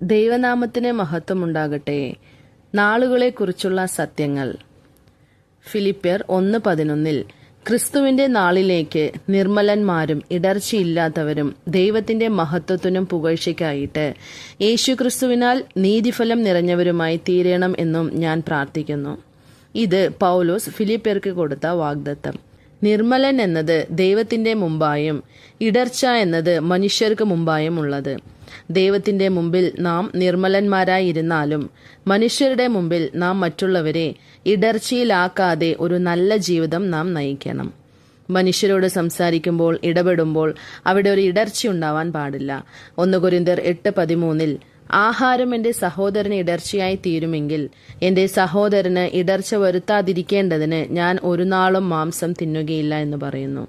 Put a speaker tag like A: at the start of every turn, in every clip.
A: ദൈവനാമത്തിന് മഹത്വമുണ്ടാകട്ടെ. നാളുകളെക്കുറിച്ചുള്ള സത്യങ്ങൾ. ഫിലിപ്പ്യർ 1:11 ക്രിസ്തുവിന്റെ നാളിലേക്ക് നിർമ്മലന്മാരും ഇടർച്ചയില്ലാത്തവരും ദൈവത്തിന്റെ മഹത്വത്തിനും പുകഴ്ചയ്ക്കായിട്ട് യേശുക്രിസ്തുവിനാൽ നീതിഫലം നിറഞ്ഞവരുമായി തീരണം എന്നും ഞാൻ പ്രാർത്ഥിക്കുന്നു. ഇത് പൗലോസ് ഫിലിപ്പ്യർക്ക് കൊടുത്ത വാഗ്ദത്തം. നിർമ്മലൻ എന്നത് ദൈവത്തിന്റെ മുമ്പായും ഇടർച്ച എന്നത് മനുഷ്യർക്ക് മുമ്പായും ഉള്ളത്. ദൈവത്തിന്റെ മുമ്പിൽ നാം നിർമ്മലന്മാരായിരുന്നാലും മനുഷ്യരുടെ മുമ്പിൽ നാം മറ്റുള്ളവരെ ഇടർച്ചയിലാക്കാതെ ഒരു നല്ല ജീവിതം നാം നയിക്കണം. മനുഷ്യരോട് സംസാരിക്കുമ്പോൾ, ഇടപെടുമ്പോൾ അവിടെ ഒരു ഇടർച്ച ഉണ്ടാവാൻ പാടില്ല. 1 കൊരിന്ത്യർ 8:13 ആഹാരം എന്റെ സഹോദരന് ഇടർച്ചയായി തീരുമെങ്കിൽ എന്റെ സഹോദരന് ഇടർച്ച വരുത്താതിരിക്കേണ്ടതിന് ഞാൻ ഒരു നാളും മാംസം തിന്നുകയില്ല എന്ന് പറയുന്നു.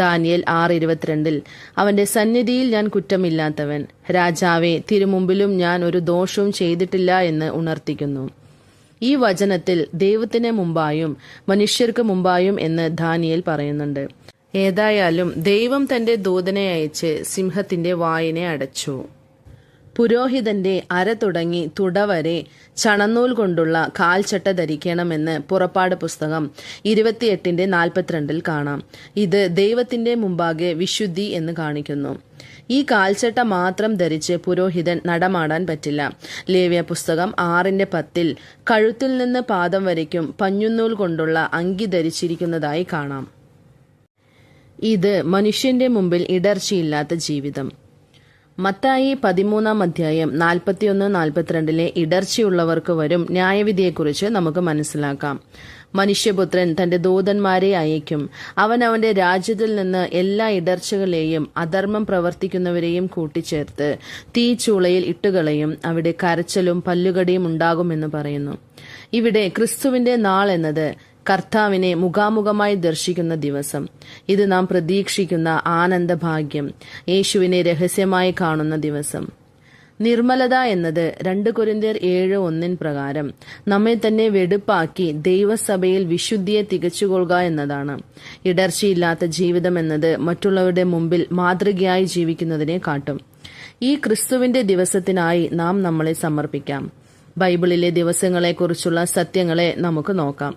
A: ദാനിയേൽ 6:22 അവന്റെ സന്നിധിയിൽ ഞാൻ കുറ്റമില്ലാത്തവൻ, രാജാവേ, തിരുമുമ്പിലും ഞാൻ ഒരു ദോഷവും ചെയ്തിട്ടില്ല എന്ന് ഉണർത്തിക്കുന്നു. ഈ വചനത്തിൽ ദൈവത്തിന് മുമ്പായും മനുഷ്യർക്ക് മുമ്പായും എന്ന് ദാനിയേൽ പറയുന്നുണ്ട്. ഏതായാലും ദൈവം തന്റെ ദൂതനെ അയച്ച് സിംഹത്തിന്റെ വായിനെ അടച്ചു. പുരോഹിതന്റെ അര തുടങ്ങി തുടവരെ ചണനൂൽ കൊണ്ടുള്ള കാൽച്ചട്ട ധരിക്കണമെന്ന് പുറപ്പാട് പുസ്തകം 28:42 കാണാം. ഇത് ദൈവത്തിന്റെ മുമ്പാകെ വിശുദ്ധി എന്ന് കാണിക്കുന്നു. ഈ കാൽച്ചട്ട മാത്രം ധരിച്ച് പുരോഹിതൻ നടമാടാൻ പറ്റില്ല. ലേവ്യ പുസ്തകം 6:10 കഴുത്തിൽ നിന്ന് പാദം വരയ്ക്കും പഞ്ഞുനൂൽ കൊണ്ടുള്ള അങ്കി ധരിച്ചിരിക്കുന്നതായി കാണാം. ഇത് മനുഷ്യന്റെ മുമ്പിൽ ഇടർച്ചയില്ലാത്ത ജീവിതം. മത്തായി 13:41-42 ഇടർച്ചയുള്ളവർക്ക് വരും ന്യായവിധിയെക്കുറിച്ച് നമുക്ക് മനസ്സിലാക്കാം. മനുഷ്യപുത്രൻ തന്റെ ദൂതന്മാരെ അയക്കും. അവൻ അവന്റെ രാജ്യത്തിൽ നിന്ന് എല്ലാ ഇടർച്ചകളെയും അധർമ്മം പ്രവർത്തിക്കുന്നവരെയും കൂട്ടിച്ചേർത്ത് തീച്ചൂളയിൽ ഇട്ടുകളയും. അവിടെ കരച്ചിലും പല്ലുകടിയും ഉണ്ടാകുമെന്ന് പറയുന്നു. ഇവിടെ ക്രിസ്തുവിന്റെ നാൾ എന്നത് കർത്താവിനെ മുഖാമുഖമായി ദർശിക്കുന്ന ദിവസം. ഇത് നാം പ്രതീക്ഷിക്കുന്ന ആനന്ദഭാഗ്യം, യേശുവിനെ രഹസ്യമായി കാണുന്ന ദിവസം. നിർമ്മലത എന്നത് 2 കൊരിന്ത്യർ 7:1 പ്രകാരം നമ്മെ തന്നെ വെടുപ്പാക്കി ദൈവസഭയിൽ വിശുദ്ധിയെ തികച്ചുകൊള്ളുക എന്നതാണ്. ഇടർച്ചയില്ലാത്ത ജീവിതം എന്നത് മറ്റുള്ളവരുടെ മുമ്പിൽ മാതൃകയായി ജീവിക്കുന്നതിനെ കാട്ടും. ഈ ക്രിസ്തുവിന്റെ ദിവസത്തിനായി നാം നമ്മളെ സമർപ്പിക്കാം. ബൈബിളിലെ ദിവസങ്ങളെക്കുറിച്ചുള്ള സത്യങ്ങളെ നമുക്ക് നോക്കാം.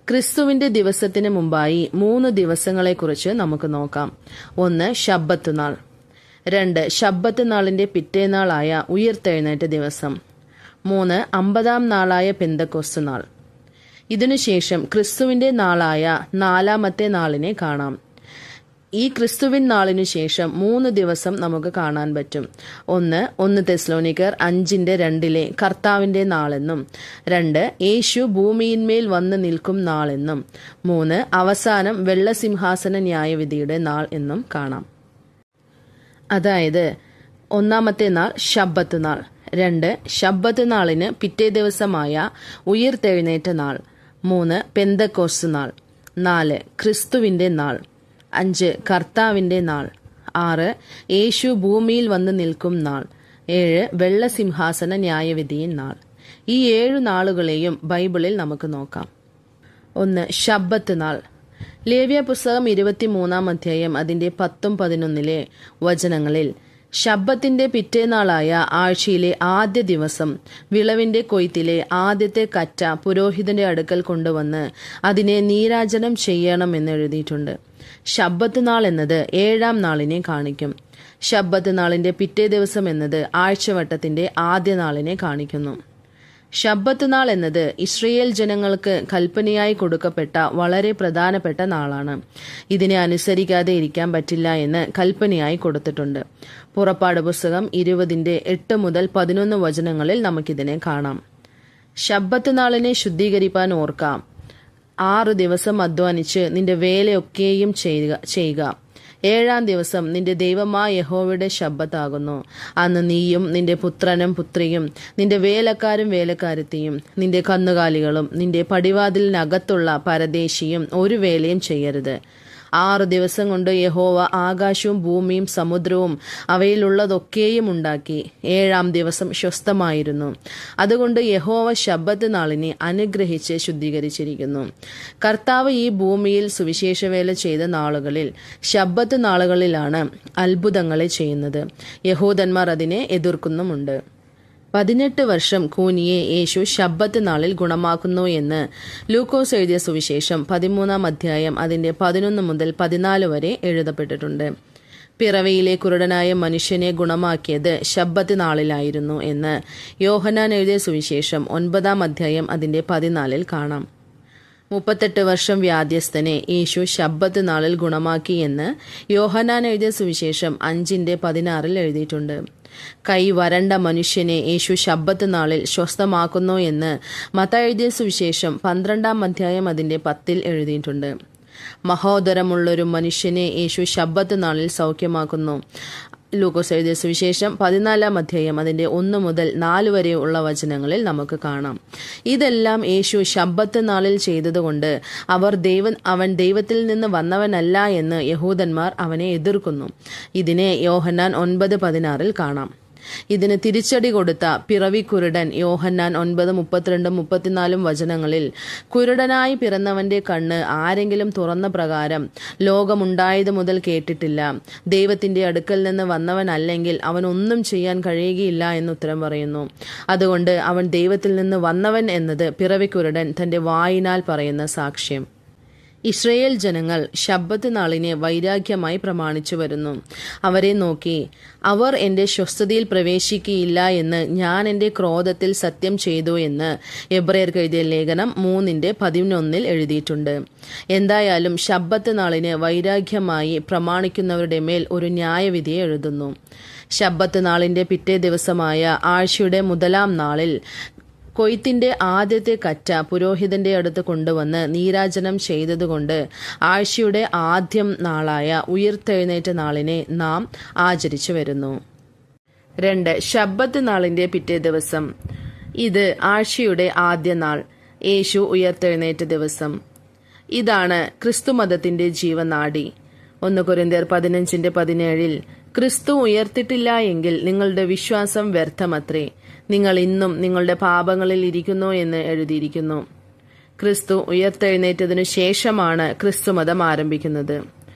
A: ക്രിസ്തുവിന്റെ ദിവസത്തിന് മുമ്പായി 3 ദിവസങ്ങളെക്കുറിച്ച് നമുക്ക് നോക്കാം. 1 ശബ്ബത്ത് നാൾ, 2 ശബ്ബത്ത് നാളിന്റെ പിറ്റേനാളായ ഉയിർത്തെഴുന്നേറ്റ ദിവസം, 3 50-ാം നാളായ പെന്തക്കോസ്ത് നാൾ. ഇതിനുശേഷം ക്രിസ്തുവിന്റെ നാളായ 4-ാമത്തെ നാളിനെ കാണാം. ഈ ക്രിസ്തുവിൻ നാളിനു ശേഷം 3 ദിവസം നമുക്ക് കാണാൻ പറ്റും. 1 തെസ്സലോനിക്കർ 5:2 കർത്താവിന്റെ നാളെന്നും, 2 യേശു ഭൂമിയിന്മേൽ വന്ന് നിൽക്കും നാളെന്നും, 3 അവസാനം വെള്ളസിംഹാസന ന്യായവിധിയുടെ നാൾ എന്നും കാണാം. അതായത് 1-ാമത്തെ നാൾ ശബ്ബത്ത് നാൾ, 2 ശബ്ബത്ത് നാളിന് പിറ്റേ ദിവസമായ ഉയിർത്തെഴുന്നേറ്റ നാൾ, 3 പെന്തക്കോസ്ത് നാൾ, 4 ക്രിസ്തുവിന്റെ നാൾ, 5 കർത്താവിന്റെ നാൾ, 6 യേശു ഭൂമിയിൽ വന്ന് നിൽക്കും നാൾ, 7 വെള്ളസിംഹാസന ന്യായവിധിயின் നാൾ. ഈ 7 നാളുകളെയും ബൈബിളിൽ നമുക്ക് നോക്കാം. 1 ശബ്ബത്ത് നാൾ. ലേവ്യ പുസ്തകം 23-ാം അധ്യായം അതിന്റെ 10-11 വചനങ്ങളിൽ ശബ്ബത്തിന്റെ പിറ്റേനാളായ ആഴ്ചയിലെ ആദ്യ ദിവസം വിളവിന്റെ കൊയ്ത്തിലെ ആദ്യത്തെ കറ്റ പുരോഹിതന്റെ അടുക്കൽ കൊണ്ടുവന്ന് അതിനെ നീരാജനം ചെയ്യണമെന്ന് എഴുതിയിട്ടുണ്ട്. ശബ്ബത്ത് നാൾ എന്നത് 7-ാം നാളിനെ കാണിക്കും. ശബ്ബത്ത് നാളിന്റെ പിറ്റേ ദിവസം എന്നത് ആഴ്ചവട്ടത്തിന്റെ ആദ്യ നാളിനെ കാണിക്കുന്നു. ശബ്ബത്ത് നാൾ എന്നത് ഇസ്രയേൽ ജനങ്ങൾക്ക് കൽപ്പനയായി കൊടുക്കപ്പെട്ട വളരെ പ്രധാനപ്പെട്ട നാളാണ്. ഇതിനെ അനുസരിക്കാതെ ഇരിക്കാൻ പറ്റില്ല എന്ന് കൽപ്പനയായി കൊടുത്തിട്ടുണ്ട്. പുറപ്പാട് പുസ്തകം 20:8-11 വചനങ്ങളിൽ നമുക്കിതിനെ കാണാം. ശബ്ബത്ത് നാളിനെ ശുദ്ധീകരിപ്പാൻ ഓർക്കാം. 6 ദിവസം അധ്വാനിച്ച് നിന്റെ വേലയൊക്കെയും ചെയ്യുക. 7-ാം ദിവസം നിന്റെ ദൈവമായ യഹോവയുടെ ശബ്ബത്താകുന്നു. അന്ന് നീയും നിന്റെ പുത്രനും പുത്രിയും നിന്റെ വേലക്കാരും വേലക്കാരത്തിയും നിന്റെ കന്നുകാലികളും നിന്റെ പടിവാതിലിനകത്തുള്ള പരദേശിയും ഒരു വേലയും ചെയ്യരുത്. 6 ദിവസം കൊണ്ട് യഹോവ ആകാശവും ഭൂമിയും സമുദ്രവും അവയിലുള്ളതൊക്കെയും ഉണ്ടാക്കി. 7-ാം ദിവസം സ്വസ്ഥമായിരുന്നു. അതുകൊണ്ട് യഹോവ ശബ്ബത്ത് നാളിനെ അനുഗ്രഹിച്ച് ശുദ്ധീകരിച്ചിരിക്കുന്നു. കർത്താവ് ഈ ഭൂമിയിൽ സുവിശേഷവേല ചെയ്ത നാളുകളിൽ ശബ്ബത്ത് നാളുകളിലാണ് അത്ഭുതങ്ങളെ ചെയ്യുന്നത്. യഹൂദന്മാർ അതിനെ എതിർക്കുന്നുമുണ്ട്. 18 വർഷം കൂനിയെ യേശു ശബ്ബത്ത് നാളിൽ ഗുണമാക്കുന്നു എന്ന് ലൂക്കോസ് എഴുതിയ സുവിശേഷം 13 അധ്യായം അതിന്റെ 11 മുതൽ 14 വരെ എഴുതപ്പെട്ടിട്ടുണ്ട്. പിറവിയിലെ കുരുടനായ മനുഷ്യനെ ഗുണമാക്കിയത് ശബ്ബത്ത് നാളിലായിരുന്നു എന്ന് യോഹന്നാൻ എഴുതിയ സുവിശേഷം 9 അധ്യായം അതിന്റെ 14 കാണാം. 38 വർഷം വ്യാധ്യസ്ഥനെ യേശു ശബ്ബത്ത് നാളിൽ ഗുണമാക്കി എന്ന് യോഹന്നാൻ എഴുതിയ സുവിശേഷം 5:16 എഴുതിയിട്ടുണ്ട്. കൈ വരണ്ട മനുഷ്യനെ യേശു ശബ്ബത്ത് നാളിൽ സ്വസ്ഥമാക്കുന്നു എന്ന് മത്തായി എഴുതിയ സുവിശേഷം 12 അധ്യായം അതിന്റെ 10 എഴുതിയിട്ടുണ്ട്. മഹോദരമുള്ളൊരു മനുഷ്യനെ യേശു ശബ്ബത്ത് നാളിൽ സൗഖ്യമാക്കുന്നു. ലൂക്കോസ് എഴുതിയ സുവിശേഷം 14 അധ്യായം അതിന്റെ 1 മുതൽ 4 വരെ ഉള്ള വചനങ്ങളിൽ നമുക്ക് കാണാം. ഇതെല്ലാം യേശു ശബ്ബത്ത് നാളിൽ ചെയ്തതുകൊണ്ട് അവൻ ദൈവത്തിൽ നിന്ന് വന്നവനല്ല എന്ന് യഹൂദന്മാർ അവനെ എതിർക്കുന്നു. ഇതിനെ യോഹന്നാൻ 9:16 കാണാം. ഇതിന് തിരിച്ചടി കൊടുത്ത പിറവി കുരുടൻ യോഹന്നാൻ 9:32-34 വചനങ്ങളിൽ കുരുടനായി പിറന്നവന്റെ കണ്ണ് ആരെങ്കിലും തുറന്ന പ്രകാരം ലോകമുണ്ടായത് മുതൽ കേട്ടിട്ടില്ല, ദൈവത്തിന്റെ അടുക്കൽ നിന്ന് വന്നവനല്ലെങ്കിൽ അവൻ ഒന്നും ചെയ്യാൻ കഴിയുകയില്ല എന്ന് ഉത്തരം പറയുന്നു. അതുകൊണ്ട് അവൻ ദൈവത്തിൽ നിന്ന് വന്നവൻ എന്നത് പിറവി കുരുടൻ തന്റെ വായിനാൽ പറയുന്ന സാക്ഷ്യം. ഇസ്രയേൽ ജനങ്ങൾ ശബ്ബത്ത് നാളിനെ വൈരാഗ്യമായി പ്രമാണിച്ചു വരുന്നു. അവരെ നോക്കി, അവർ എൻ്റെ സ്വസ്ഥതയിൽ പ്രവേശിക്കുകയില്ല എന്ന് ഞാൻ എൻ്റെ ക്രോധത്തിൽ സത്യം ചെയ്തു എന്ന് എബ്രായർക്ക് എഴുതിയ ലേഖനം 3:11 എഴുതിയിട്ടുണ്ട്. എന്തായാലും ശബ്ബത്ത് നാളിനെ വൈരാഗ്യമായി പ്രമാണിക്കുന്നവരുടെ മേൽ ഒരു ന്യായവിധിയെ എഴുതുന്നു. ശബ്ബത്ത് നാളിന്റെ പിറ്റേ ദിവസമായ ആഴ്ചയുടെ 1-ാം നാളിൽ കൊയ്ത്തിന്റെ ആദ്യത്തെ കറ്റ പുരോഹിതന്റെ അടുത്ത് കൊണ്ടുവന്ന് നീരാജനം ചെയ്തതുകൊണ്ട് ആഴ്ചയുടെ ആദ്യം നാളായ ഉയിർത്തെഴുന്നേറ്റ നാളിനെ നാം ആചരിച്ചു വരുന്നു. 2. ശബ്ബത്ത് നാളിന്റെ പിറ്റേ ദിവസം. ഇത് ആഴ്ചയുടെ ആദ്യ നാൾ, യേശു ഉയിർത്തെഴുന്നേറ്റ ദിവസം. ഇതാണ് ക്രിസ്തുമതത്തിന്റെ ജീവനാഡി. 1 കൊരിന്ത്യർ 15:17 ക്രിസ്തു ഉയർത്തിട്ടില്ല എങ്കിൽ നിങ്ങളുടെ വിശ്വാസം വ്യർത്ഥമത്രേ, നിങ്ങൾ ഇന്നും നിങ്ങളുടെ പാപങ്ങളിൽ ഇരിക്കുന്നു എന്ന് എഴുതിയിരിക്കുന്നു. ക്രിസ്തു ഉയർത്തെഴുന്നേറ്റതിനു ശേഷമാണ് ക്രിസ്തുമതം ആരംഭിക്കുന്നത്.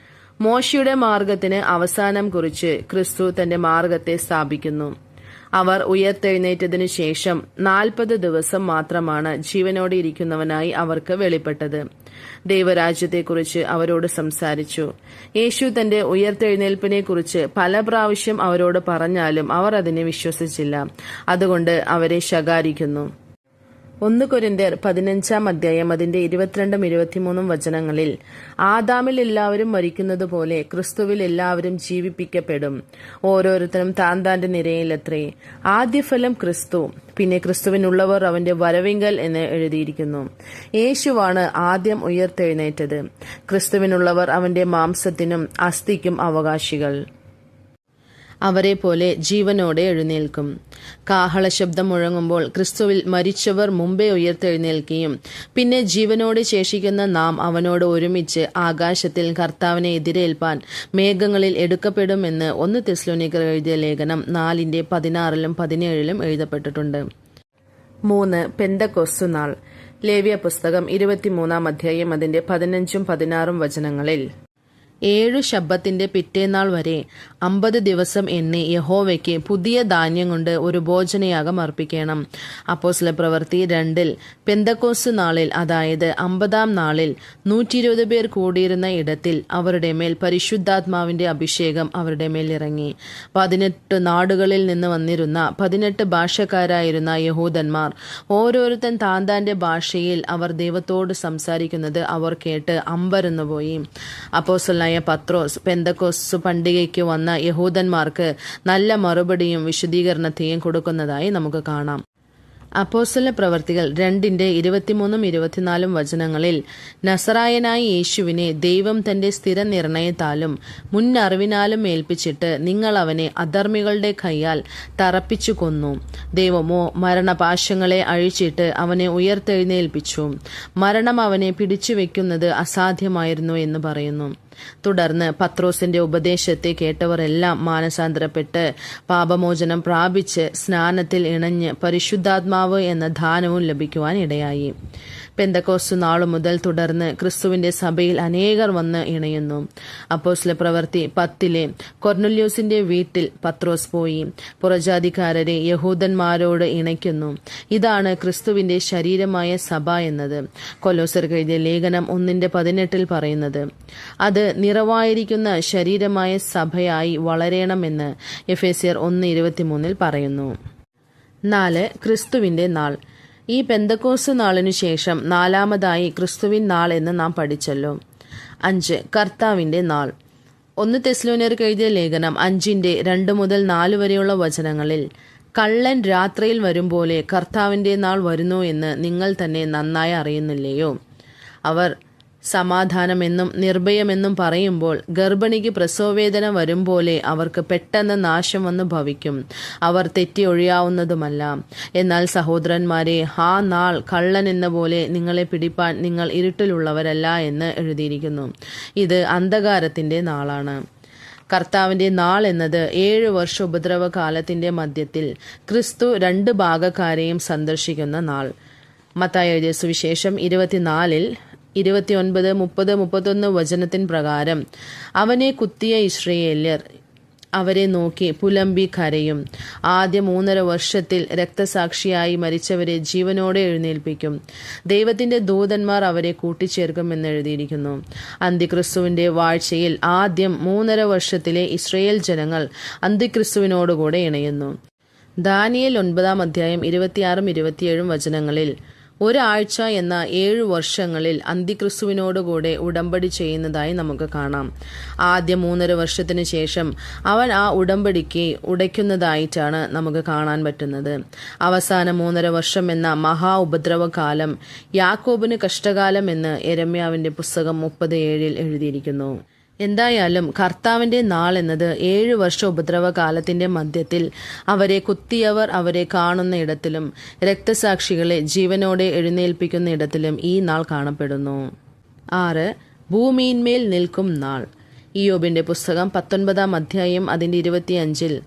A: മോശയുടെ മാർഗത്തിന് അവസാനം കുറിച്ച് ക്രിസ്തു തന്റെ മാർഗത്തെ സ്ഥാപിക്കുന്നു. അവർ ഉയർത്തെഴുന്നേറ്റതിനു ശേഷം 40 ദിവസം മാത്രമാണ് ജീവനോടെ ഇരിക്കുന്നവനായി അവർക്ക് വെളിപ്പെട്ടത്. ദൈവരാജ്യത്തെക്കുറിച്ച് അവരോട് സംസാരിച്ചു. യേശു തന്റെ ഉയർത്തെഴുന്നേൽപ്പിനെ കുറിച്ച് പല പ്രാവശ്യം അവരോട് പറഞ്ഞാലും അവർ അതിനെ വിശ്വസിച്ചില്ല. അതുകൊണ്ട് അവരെ ശകാരിക്കുന്നു. 1 കൊരിന്ത്യർ 15 അധ്യായം അതിന്റെ 22-23 വചനങ്ങളിൽ ആദാമിൽ എല്ലാവരും മരിക്കുന്നത് പോലെ ക്രിസ്തുവിൽ എല്ലാവരും ജീവിപ്പിക്കപ്പെടും, ഓരോരുത്തരും താന്റെ നിരയിലത്രേ. ആദ്യഫലം ക്രിസ്തു, പിന്നെ ക്രിസ്തുവിനുള്ളവർ അവന്റെ വരവിങ്കൽ എന്ന് എഴുതിയിരിക്കുന്നു. യേശുവാണ് ആദ്യം ഉയർത്തെഴുന്നേറ്റത്. ക്രിസ്തുവിനുള്ളവർ അവന്റെ മാംസത്തിനും അസ്ഥിക്കും അവകാശികൾ. അവരെ പോലെ ജീവനോടെ എഴുന്നേൽക്കും. കാഹള ശബ്ദം മുഴങ്ങുമ്പോൾ ക്രിസ്തുവിൽ മരിച്ചവർ മുമ്പേ ഉയർത്തെഴുന്നേൽക്കുകയും പിന്നെ ജീവനോടെ ശേഷിക്കുന്ന നാം അവനോട് ഒരുമിച്ച് ആകാശത്തിൽ കർത്താവിനെ എതിരേൽപ്പാൻ മേഘങ്ങളിൽ എടുക്കപ്പെടുമെന്ന് 1 തെസ്സലോനിക്കർ എഴുതിയ ലേഖനം 4:16-17 എഴുതപ്പെട്ടിട്ടുണ്ട്. 3. പെന്തക്കോസ്തു നാൾ. ലേവ്യ പുസ്തകം 23 അധ്യായം അതിന്റെ 15-16 വചനങ്ങളിൽ 7 ശബ്ബത്തിന്റെ പിറ്റേന്നാൾ വരെ 50 ദിവസം എണ്ണി യഹോവയ്ക്ക് പുതിയ ധാന്യം കൊണ്ട് ഒരു ഭോജനയാഗം അർപ്പിക്കണം. അപ്പോസ്തലപ്രവൃത്തി 2 പെന്തക്കോസ്ത് നാളിൽ, അതായത് 50-ാം നാളിൽ 120 പേർ കൂടിയിരുന്ന ഇടത്തിൽ അവരുടെ മേൽ പരിശുദ്ധാത്മാവിന്റെ അഭിഷേകം അവരുടെ മേൽ ഇറങ്ങി. 18 നാടുകളിൽ നിന്ന് വന്നിരുന്ന 18 ഭാഷക്കാരായിരുന്ന യഹൂദന്മാർ ഓരോരുത്തൻ താന്റെ ഭാഷയിൽ അവർ ദൈവത്തോട് സംസാരിക്കുന്നത് അവർ കേട്ട് അമ്പരന്നുപോയി. അപ്പോസ്തലനായ പത്രോസ് പെന്തക്കോസ്ത് പണ്ടികയ്ക്ക് വന്ന യഹൂദന്മാർക്ക് നല്ല മറുപടിയും വിശദീകരണത്തെയും കൊടുക്കുന്നതായി നമുക്ക് കാണാം. അപ്പോസ്തല പ്രവർത്തികൾ 2:23-24 വചനങ്ങളിൽ നസറായനായ യേശുവിനെ ദൈവം തന്റെ സ്ഥിര നിർണയത്താലും മുന്നറിവിനാലും ഏൽപ്പിച്ചിട്ട് നിങ്ങൾ അവനെ അധർമ്മികളുടെ കൈയാൽ തറപ്പിച്ചു കൊന്നു. ദൈവമോ മരണപാശങ്ങളെ അഴിച്ചിട്ട് അവനെ ഉയർത്തെഴുന്നേൽപ്പിച്ചു. മരണം അവനെ പിടിച്ചു വെക്കുന്നത് അസാധ്യമായിരുന്നു എന്ന് പറയുന്നു. തുടർന്ന് പത്രോസിന്റെ ഉപദേശത്തെ കേട്ടവർ എല്ലാം മാനസാന്തരപ്പെട്ട് പാപമോചനം പ്രാപിച്ച് സ്നാനത്തിൽ ഇണഞ്ഞ് പരിശുദ്ധാത്മാവ് എന്ന ദാനവും ലഭിക്കുവാൻ ഇടയായി. പെന്തക്കോസ്തു നാളു മുതൽ തുടർന്ന് ക്രിസ്തുവിന്റെ സഭയിൽ അനേകർ വന്ന് ഇണയുന്നു. അപ്പോസ്തല പ്രവൃത്തി 10 കൊർന്നല്യോസിന്റെ വീട്ടിൽ പത്രോസ് പോയി പുറജാതിക്കാരരെ യഹൂദന്മാരോട് ഇണയ്ക്കുന്നു. ഇതാണ് ക്രിസ്തുവിന്റെ ശരീരമായ സഭ എന്നത് കൊലോസ്യർക്ക് എഴുതിയ ലേഖനം 1:18 പറയുന്നത്. അത് നിറവായിരിക്കുന്ന ശരീരമായ സഭയായി വളരണമെന്ന് എഫേസ്യർ 1:23 പറയുന്നു. 4. ക്രിസ്തുവിന്റെ നാൾ. ഈ പെന്തക്കോസ്ത് നാളിനു ശേഷം നാലാമതായി ക്രിസ്തുവിൻ നാൾ എന്ന് നാം പഠിച്ചല്ലോ. 5. കർത്താവിന്റെ നാൾ. 1 തെസ്സലോനിയർക്ക് എഴുതിയ ലേഖനം 5:2-4 വരെയുള്ള വചനങ്ങളിൽ കള്ളൻ രാത്രിയിൽ വരും പോലെ കർത്താവിന്റെ നാൾ വരുന്നു എന്ന് നിങ്ങൾ തന്നെ നന്നായി അറിയുന്നില്ലയോ? അവർ സമാധാനമെന്നും നിർഭയമെന്നും പറയുമ്പോൾ ഗർഭിണിക്ക് പ്രസവവേദന വരും പോലെ അവർക്ക് പെട്ടെന്ന് നാശം വന്ന് ഭവിക്കും. അവർ തെറ്റി ഒഴിയാവുന്നതുമല്ല. എന്നാൽ സഹോദരന്മാരെ, ആ നാൾ കള്ളൻ എന്ന പോലെ നിങ്ങളെ പിടിപ്പാൻ നിങ്ങൾ ഇരുട്ടിലുള്ളവരല്ല എന്ന് എഴുതിയിരിക്കുന്നു. ഇത് അന്ധകാരത്തിന്റെ നാളാണ്. കർത്താവിന്റെ നാൾ എന്നത് 7 വർഷ ഉപദ്രവകാലത്തിന്റെ മധ്യത്തിൽ ക്രിസ്തു 2 ഭാഗക്കാരെയും സന്ദർശിക്കുന്ന നാൾ. മത്തായി എഴുതിയ സുവിശേഷം 24 29, 30, 31 വചനത്തിൻ പ്രകാരം അവനെ കുത്തിയ ഇസ്രായേല്യർ അവരെ നോക്കി പുലമ്പി കരയും. ആദ്യ 3.5 വർഷത്തിൽ രക്തസാക്ഷിയായി മരിച്ചവരെ ജീവനോടെ എഴുന്നേൽപ്പിക്കും. ദൈവത്തിന്റെ ദൂതന്മാർ അവരെ കൂട്ടിച്ചേർക്കുമെന്ന് എഴുതിയിരിക്കുന്നു. അന്തിക്രിസ്തുവിന്റെ വാഴ്ചയിൽ ആദ്യം 3.5 വർഷത്തിലെ ഇസ്രായേൽ ജനങ്ങൾ അന്തിക്രിസ്തുവിനോടുകൂടെ ഇണയുന്നു. ദാനിയേൽ 9:26-27 വചനങ്ങളിൽ ഒരാഴ്ച എന്ന 7 വർഷങ്ങളിൽ അന്തിക്രിസ്തുവിനോടുകൂടെ ഉടമ്പടി ചെയ്യുന്നതായി നമുക്ക് കാണാം. ആദ്യ 3.5 വർഷത്തിന് ശേഷം അവൻ ആ ഉടമ്പടിക്ക് ഉടയ്ക്കുന്നതായിട്ടാണ് നമുക്ക് കാണാൻ പറ്റുന്നത്. അവസാന 3.5 വർഷം എന്ന മഹാ ഉപദ്രവകാലം യാക്കോബിന് കഷ്ടകാലം എന്ന് യെരമ്യാവിന്റെ പുസ്തകം 30:7 എഴുതിയിരിക്കുന്നു. എന്തായാലും കർത്താവിന്റെ നാൾ എന്നത് 7 വർഷ ഉപദ്രവകാലത്തിന്റെ മധ്യത്തിൽ അവരെ കുത്തിയവർ അവരെ കാണുന്ന ഇടത്തിലും രക്തസാക്ഷികളെ ജീവനോടെ എഴുന്നേൽപ്പിക്കുന്ന ഇടത്തിലും ഈ നാൾ കാണപ്പെടുന്നു. 6. ഭൂമിയിന്മേൽ നിൽക്കും നാൾ. ഇയ്യോബിന്റെ പുസ്തകം 19 അതിന്റെ 25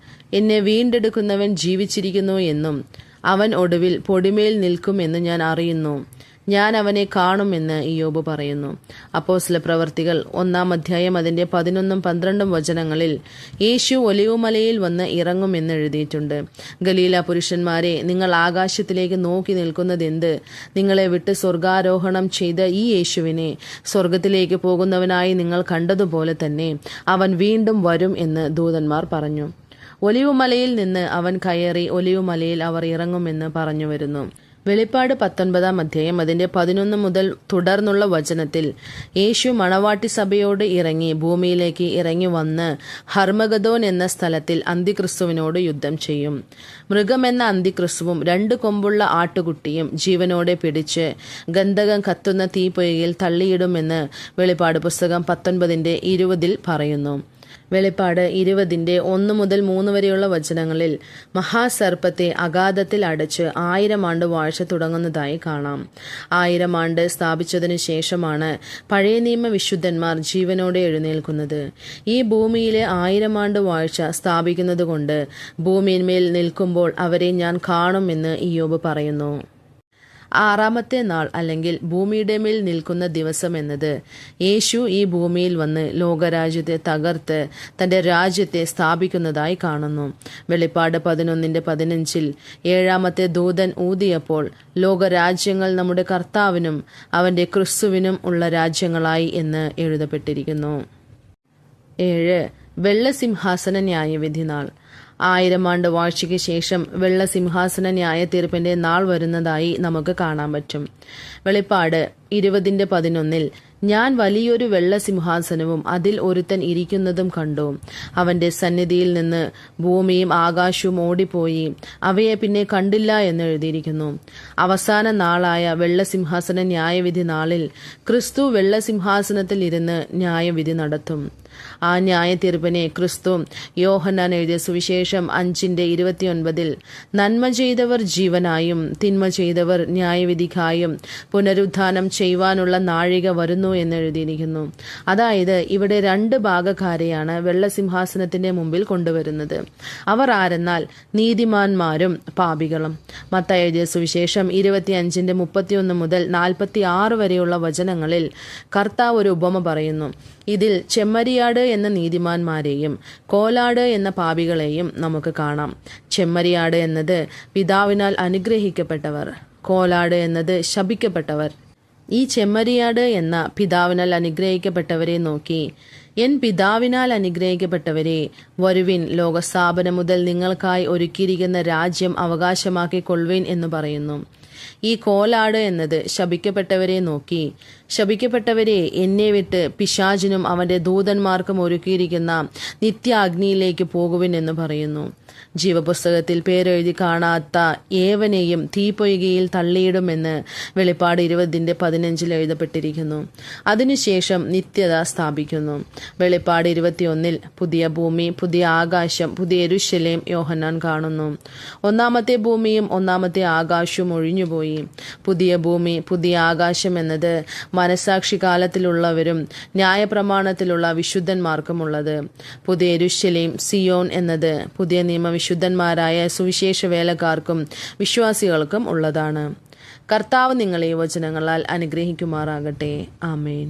A: എന്നെ വീണ്ടെടുക്കുന്നവൻ ജീവിച്ചിരിക്കുന്നു എന്നും അവൻ ഒടുവിൽ പൊടിമേൽ നിൽക്കുമെന്ന് ഞാൻ അറിയുന്നു. ഞാൻ അവനെ കാണുമെന്ന് ഇയ്യോബ് പറയുന്നു. അപ്പോസ്തല പ്രവർത്തികൾ 1 അതിന്റെ 11-12 വചനങ്ങളിൽ യേശു ഒലിവുമലയിൽ വന്ന് ഇറങ്ങുമെന്ന് എഴുതിയിട്ടുണ്ട്. ഗലീല പുരുഷന്മാരെ, നിങ്ങൾ ആകാശത്തിലേക്ക് നോക്കി നിൽക്കുന്നതെന്ത്? നിങ്ങളെ വിട്ട് സ്വർഗാരോഹണം ചെയ്ത ഈ യേശുവിനെ സ്വർഗത്തിലേക്ക് പോകുന്നവനായി നിങ്ങൾ കണ്ടതുപോലെ തന്നെ അവൻ വീണ്ടും വരും എന്ന് ദൂതന്മാർ പറഞ്ഞു. ഒലിവുമലയിൽ നിന്ന് അവൻ കയറി ഒലിവുമലയിൽ അവർ ഇറങ്ങുമെന്ന് പറഞ്ഞു വരുന്നു. വെളിപ്പാട് 19 അതിന്റെ 11 മുതൽ തുടർന്നുള്ള വചനത്തിൽ യേശു മണവാട്ടി സഭയോട് ഇറങ്ങി ഭൂമിയിലേക്ക് ഇറങ്ങി വന്ന് ഹർമഗദോൻ എന്ന സ്ഥലത്തിൽ അന്തിക്രിസ്തുവിനോട് യുദ്ധം ചെയ്യും. മൃഗമെന്ന അന്തിക്രിസ്തുവും 2 കൊമ്പുള്ള ആട്ടുകുട്ടിയും ജീവനോടെ പിടിച്ച് ഗന്ധകം കത്തുന്ന തീപ്പൊയ്കയിൽ തള്ളിയിടുമെന്ന് വെളിപ്പാട് പുസ്തകം 19:20 പറയുന്നു. വെളിപ്പാട് 20:1 മുതൽ 3 വരെയുള്ള വചനങ്ങളിൽ മഹാസർപ്പത്തെ അഗാധത്തിൽ അടച്ച് 1000 ആണ്ട് വാഴ്ച തുടങ്ങുന്നതായി കാണാം. 1000 ആണ്ട് സ്ഥാപിച്ചതിനു ശേഷമാണ് പഴയ നിയമ വിശുദ്ധന്മാർ ജീവനോടെ എഴുന്നേൽക്കുന്നത്. ഈ ഭൂമിയിലെ 1000 ആണ്ട് വാഴ്ച സ്ഥാപിക്കുന്നത് കൊണ്ട് ഭൂമിയിന്മേൽ നിൽക്കുമ്പോൾ അവരെ ഞാൻ കാണുമെന്ന് ഇയ്യോബ് പറയുന്നു. 6ാമത്തെ നാൾ അല്ലെങ്കിൽ ഭൂമിയുടെ മേൽ നിൽക്കുന്ന ദിവസം എന്നത് യേശു ഈ ഭൂമിയിൽ വന്ന് ലോകരാജ്യത്തെ തകർത്ത് തന്റെ രാജ്യത്തെ സ്ഥാപിക്കുന്നതായി കാണുന്നു. വെളിപ്പാട് 11:15 7ാമത്തെ ദൂതൻ ഊതിയപ്പോൾ ലോകരാജ്യങ്ങൾ നമ്മുടെ കർത്താവിനും അവന്റെ ക്രിസ്തുവിനും ഉള്ള രാജ്യങ്ങളായി എന്ന് എഴുതപ്പെട്ടിരിക്കുന്നു. 7. വെള്ളസിംഹാസന ന്യായവിധി നാൾ. 1000 ആണ്ട് വാഴ്ചയ്ക്ക് ശേഷം വെള്ളസിംഹാസന ന്യായ തീർപ്പിന്റെ നാൾ വരുന്നതായി നമുക്ക് കാണാൻ പറ്റും. വെളിപ്പാട് 20:11 ഞാൻ വലിയൊരു വെള്ളസിംഹാസനവും അതിൽ ഒരുത്തൻ ഇരിക്കുന്നതും കണ്ടു. അവന്റെ സന്നിധിയിൽ നിന്ന് ഭൂമിയും ആകാശവും ഓടിപ്പോയി, അവയെ പിന്നെ കണ്ടില്ല എന്ന് എഴുതിയിരിക്കുന്നു. അവസാന നാളായ വെള്ളസിംഹാസന ന്യായവിധി നാളിൽ ക്രിസ്തു വെള്ളസിംഹാസനത്തിൽ ഇരുന്ന് ന്യായവിധി നടത്തും. ആ ന്യായ തീർപ്പിനെ ക്രിസ്തു യോഹന്നാൻ എഴുതിയ സുവിശേഷം 5:29 നന്മ ചെയ്തവർ ജീവനായും തിന്മ ചെയ്തവർ ന്യായവിധിക്കായും പുനരുത്ഥാനം ചെയ്യുവാനുള്ള നാഴിക വരുന്നു എന്ന് എഴുതിയിരിക്കുന്നു. അതായത് ഇവിടെ 2 ഭാഗക്കാരെയാണ് വെള്ളസിംഹാസനത്തിന്റെ മുമ്പിൽ കൊണ്ടുവരുന്നത്. അവർ ആരെന്നാൽ നീതിമാന്മാരും പാപികളും. മത്തായി എഴുതിയ സുവിശേഷം 25:31 മുതൽ 46 വരെയുള്ള വചനങ്ങളിൽ കർത്താവ് ഒരു ഉപമ പറയുന്നു. ഇതിൽ ചെമ്മരിയാട് എന്ന നീതിമാന്മാരെയും കോലാട് എന്ന പാപികളെയും നമുക്ക് കാണാം. ചെമ്മരിയാട് എന്നത് പിതാവിനാൽ അനുഗ്രഹിക്കപ്പെട്ടവർ, കോലാട് എന്നത് ശപിക്കപ്പെട്ടവർ. ഈ ചെമ്മരിയാട് എന്ന പിതാവിനാൽ അനുഗ്രഹിക്കപ്പെട്ടവരെ നോക്കി, എൻ പിതാവിനാൽ അനുഗ്രഹിക്കപ്പെട്ടവരെ, വരുവിൻ, ലോകസ്ഥാപനം മുതൽ നിങ്ങൾക്കായി ഒരുക്കിയിരിക്കുന്ന രാജ്യം അവകാശമാക്കിക്കൊള്ളുവിൻ എന്ന് പറയുന്നു. ഈ കോലാട് എന്നത് ശപിക്കപ്പെട്ടവരെ നോക്കി, ശപിക്കപ്പെട്ടവരെ, എന്നെ വിട്ട് പിശാചിനും അവന്റെ ദൂതന്മാർക്കും ഒരുക്കിയിരിക്കുന്ന നിത്യാഗ്നിയിലേക്ക് പോകുവിൻ എന്ന് പറയുന്നു. ജീവപുസ്തകത്തിൽ പേരെഴുതി കാണാത്ത ഏവനെയും തീപ്പൊയ്കയിൽ തള്ളിയിടുമെന്ന് വെളിപ്പാട് 20:15 എഴുതപ്പെട്ടിരിക്കുന്നു. അതിനുശേഷം നിത്യത സ്ഥാപിക്കുന്നു. വെളിപ്പാട് 21 പുതിയ ഭൂമി, പുതിയ ആകാശം, പുതിയ യെരൂശലേം യോഹന്നാൻ കാണുന്നു. 1-ാമത്തെ ഭൂമിയും 1-ാമത്തെ ആകാശവും ഒഴിഞ്ഞുപോയി. പുതിയ ഭൂമി, പുതിയ ആകാശം എന്നത് മനസാക്ഷി കാലത്തിലുള്ളവരും ന്യായപ്രമാണത്തിലുള്ള വിശുദ്ധന്മാർക്കുമുള്ളത്. പുതിയ യെരൂശലേം സിയോൻ എന്നത് പുതിയ നിയമവിശുദ്ധന്മാരായ സുവിശേഷ വേലക്കാർക്കും വിശ്വാസികൾക്കും ഉള്ളതാണ്. കർത്താവ് നിങ്ങളെ വചനങ്ങളാൽ അനുഗ്രഹിക്കുമാറാകട്ടെ. ആമേൻ.